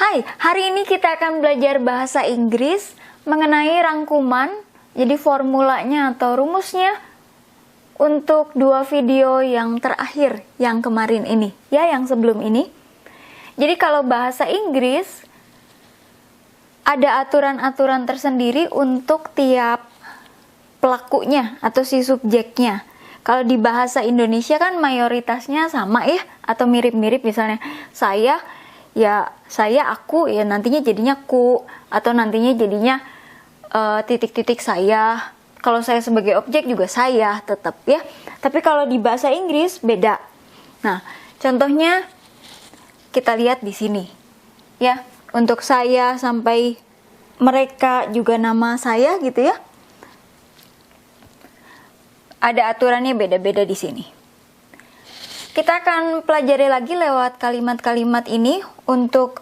Hai, hari ini kita akan belajar bahasa Inggris mengenai rangkuman, jadi formulanya atau rumusnya untuk dua video yang terakhir, yang kemarin ini, ya, yang sebelum ini. Jadi kalau bahasa Inggris, ada aturan-aturan tersendiri untuk tiap pelakunya atau si subjeknya. Kalau di bahasa Indonesia kan mayoritasnya sama ya, atau mirip-mirip, misalnya saya, ya saya, aku, ya nantinya jadinya ku, atau nantinya jadinya titik-titik saya. Kalau saya sebagai objek juga saya tetap ya. Tapi kalau di bahasa Inggris beda. Nah, contohnya kita lihat di sini. Ya, untuk saya sampai mereka juga nama saya gitu ya. Ada aturannya beda-beda di sini. Kita akan pelajari lagi lewat kalimat-kalimat ini untuk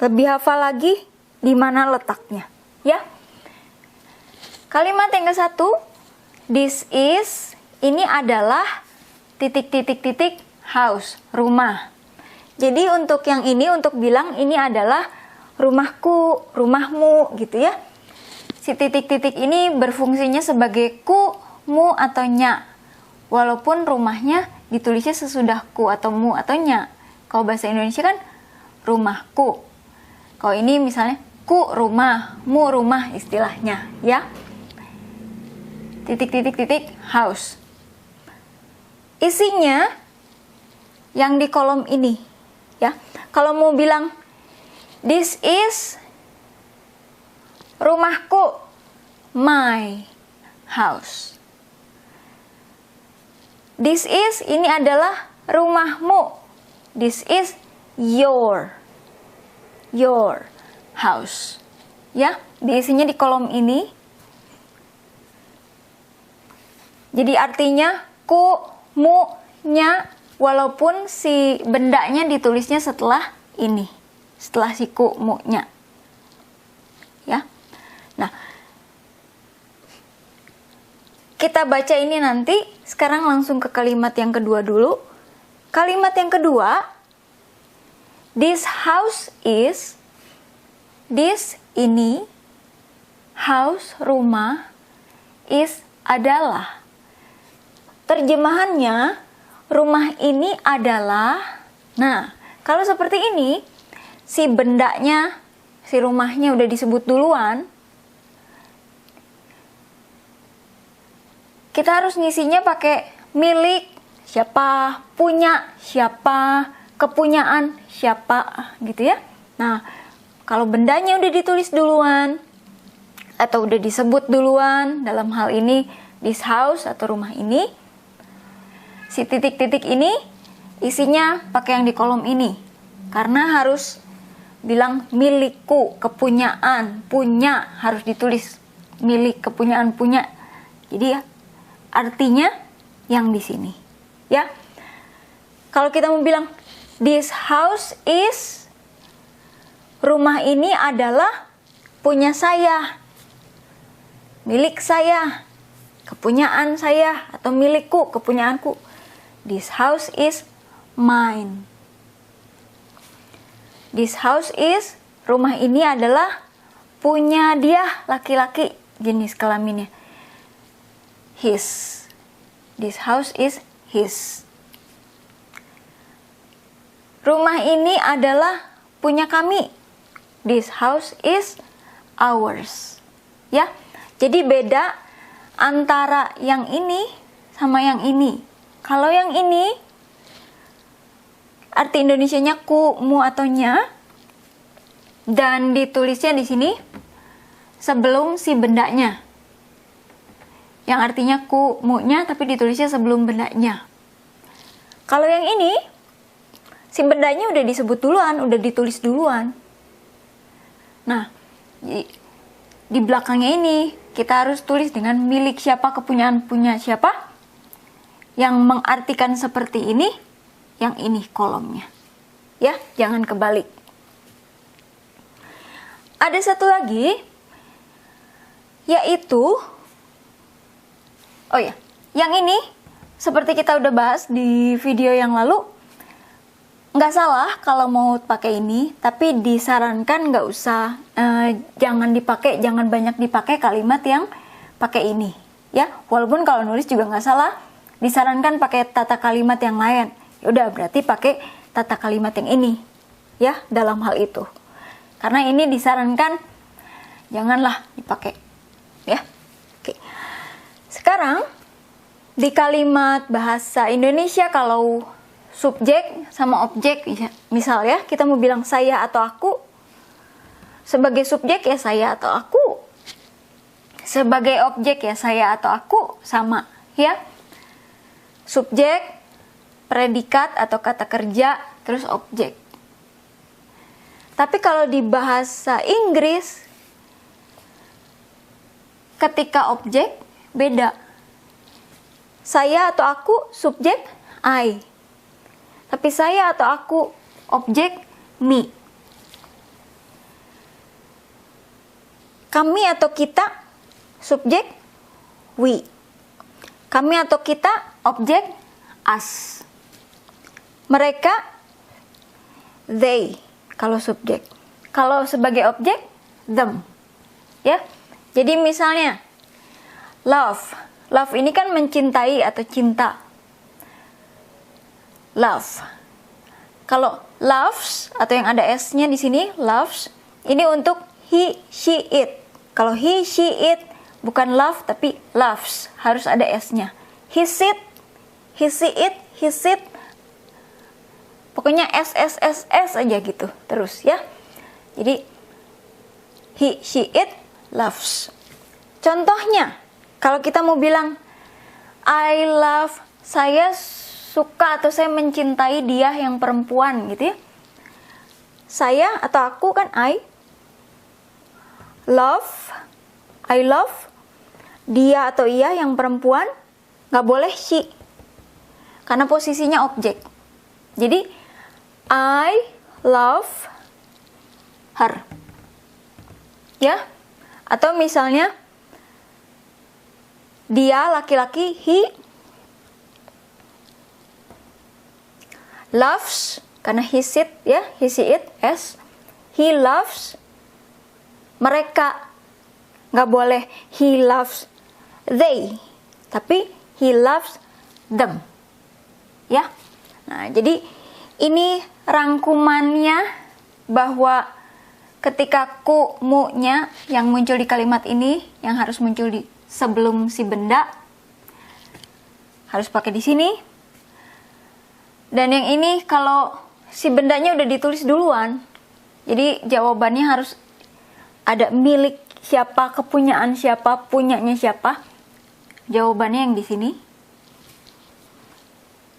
lebih hafal lagi di mana letaknya, ya. Kalimat yang ke-1, this is, ini adalah titik-titik-titik house, rumah. Jadi untuk yang ini, untuk bilang ini adalah rumahku, rumahmu, gitu ya. Si titik-titik ini berfungsinya sebagai ku, mu, atau nya. Walaupun rumahnya ditulisnya sesudah ku atau mu atau nya. Kalau bahasa Indonesia kan rumahku. Kalau ini misalnya ku rumah, mu rumah istilahnya, ya. Titik-titik-titik house. Isinya yang di kolom ini, ya. Kalau mau bilang this is rumahku, my house. This is, ini adalah rumahmu. This is your house. Ya, diisinya di kolom ini. Jadi artinya ku, mu, nya, walaupun si bendanya ditulisnya setelah ini. Setelah si ku, mu, nya. Ya. Nah, kita baca ini nanti. Sekarang langsung ke kalimat yang kedua dulu. Kalimat yang kedua, this house is, this ini, house rumah, is adalah. Terjemahannya, rumah ini adalah. Nah, kalau seperti ini, si bendanya, si rumahnya udah disebut duluan. Kita harus ngisinya pakai milik siapa, punya siapa, kepunyaan siapa, gitu ya. Nah, kalau bendanya udah ditulis duluan atau udah disebut duluan, dalam hal ini this house atau rumah ini, si titik-titik ini isinya pakai yang di kolom ini. Karena harus bilang milikku, kepunyaan, punya, harus ditulis milik, kepunyaan, punya. Jadi ya, artinya yang di sini, ya. Kalau kita mau bilang this house is, rumah ini adalah punya saya, milik saya, kepunyaan saya, atau milikku, kepunyaanku. This house is mine. This house is, rumah ini adalah punya dia, laki-laki, jenis kelaminnya. His. This house is his. Rumah ini adalah punya kami. This house is ours. Ya. Jadi beda antara yang ini sama yang ini. Kalau yang ini arti Indonesianya ku, mu, atau nya, dan ditulisnya di sini sebelum si bendanya. Yang artinya ku, mu, nya, tapi ditulisnya sebelum bendanya. Kalau yang ini, si bendanya udah disebut duluan, udah ditulis duluan. Nah, di belakangnya ini, kita harus tulis dengan milik siapa, kepunyaan, punya siapa. Yang mengartikan seperti ini, yang ini kolomnya. Ya, jangan kebalik. Ada satu lagi, yaitu, oh ya, yang ini seperti kita udah bahas di video yang lalu, Nggak salah kalau mau pakai ini, tapi disarankan nggak usah, jangan dipakai, jangan banyak dipakai kalimat yang pakai ini, ya. Walaupun kalau nulis juga nggak salah, disarankan pakai tata kalimat yang lain. Ya udah, berarti pakai tata kalimat yang ini, ya, dalam hal itu. Karena ini disarankan janganlah dipakai, ya. Oke. Sekarang di kalimat bahasa Indonesia kalau subjek sama objek, misal ya, kita mau bilang saya atau aku. Sebagai subjek ya saya atau aku. Sebagai objek ya saya atau aku, sama ya. Subjek, predikat atau kata kerja, terus objek. Tapi kalau di bahasa Inggris, ketika objek beda. Saya atau aku, subjek I. Tapi saya atau aku, objek me. Kami atau kita, subjek we. Kami atau kita, objek us. Mereka, they, kalau subjek. Kalau sebagai objek, them. Ya. Jadi misalnya love. Love ini kan mencintai atau cinta. Love. Kalau loves atau yang ada s-nya di sini, loves, ini untuk he, she, it. Kalau he, she, it bukan love tapi loves, harus ada s-nya. He sit, he see it, he sit. Pokoknya s aja gitu terus ya. Jadi he, she, it loves. Contohnya, kalau kita mau bilang I love, saya suka atau saya mencintai dia yang perempuan gitu ya. Saya atau aku kan I love dia atau ia yang perempuan, nggak boleh she karena posisinya objek. Jadi I love her ya. Atau misalnya dia laki-laki, he loves, karena he sit ya, he see it s. He loves mereka, nggak boleh he loves they, tapi he loves them ya. Nah, jadi ini rangkumannya, bahwa ketika ku, mu-nya yang muncul di kalimat ini, yang harus muncul di sebelum si benda, harus pakai di sini. Dan yang ini kalau si bendanya udah ditulis duluan, jadi jawabannya harus ada milik siapa, kepunyaan siapa, punyanya siapa. Jawabannya yang di sini.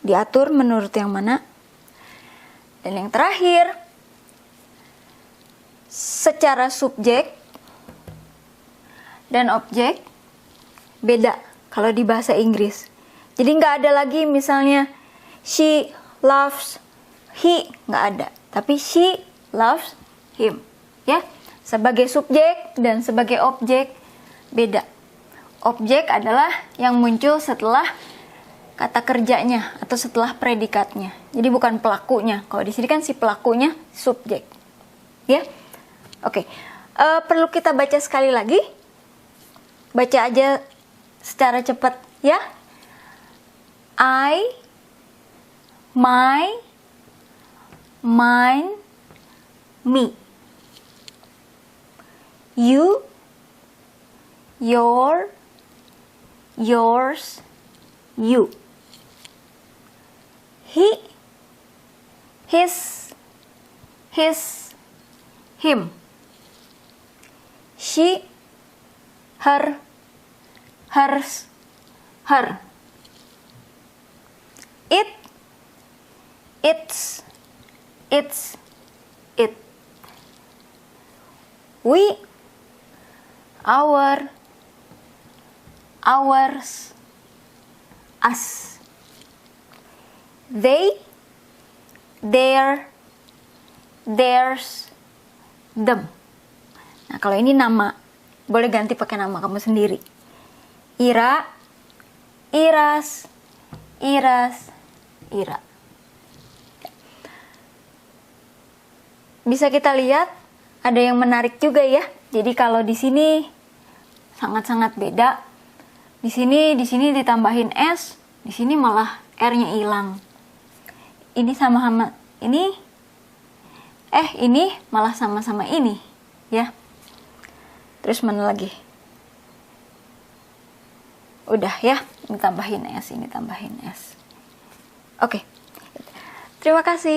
Diatur menurut yang mana. Dan yang terakhir, secara subjek dan objek beda kalau di bahasa Inggris. Jadi nggak ada lagi misalnya she loves he, nggak ada. Tapi she loves him ya. Sebagai subjek dan sebagai objek beda. Objek adalah yang muncul setelah kata kerjanya atau setelah predikatnya. Jadi bukan pelakunya. Kalau di sini kan si pelakunya subjek. Ya. Oke. Perlu kita baca sekali lagi. Baca aja secara cepat ya. I, my, mine, me. You, your, yours, you. He, his, him. She, her, hers, her. It, its, it. We, our, ours, us. They, their, theirs, them. Nah, kalau ini nama, boleh ganti pakai nama kamu sendiri. Ira, iras, iras, ira. bisa kita lihat ada yang menarik juga ya. Jadi kalau di sini sangat-sangat beda. Di sini ditambahin S, di sini malah R-nya hilang. Ini sama-sama ini, ini malah sama-sama ini, ya. Terus mana lagi? Udah ya, ini tambahin S, ini tambahin S. Oke. Terima kasih.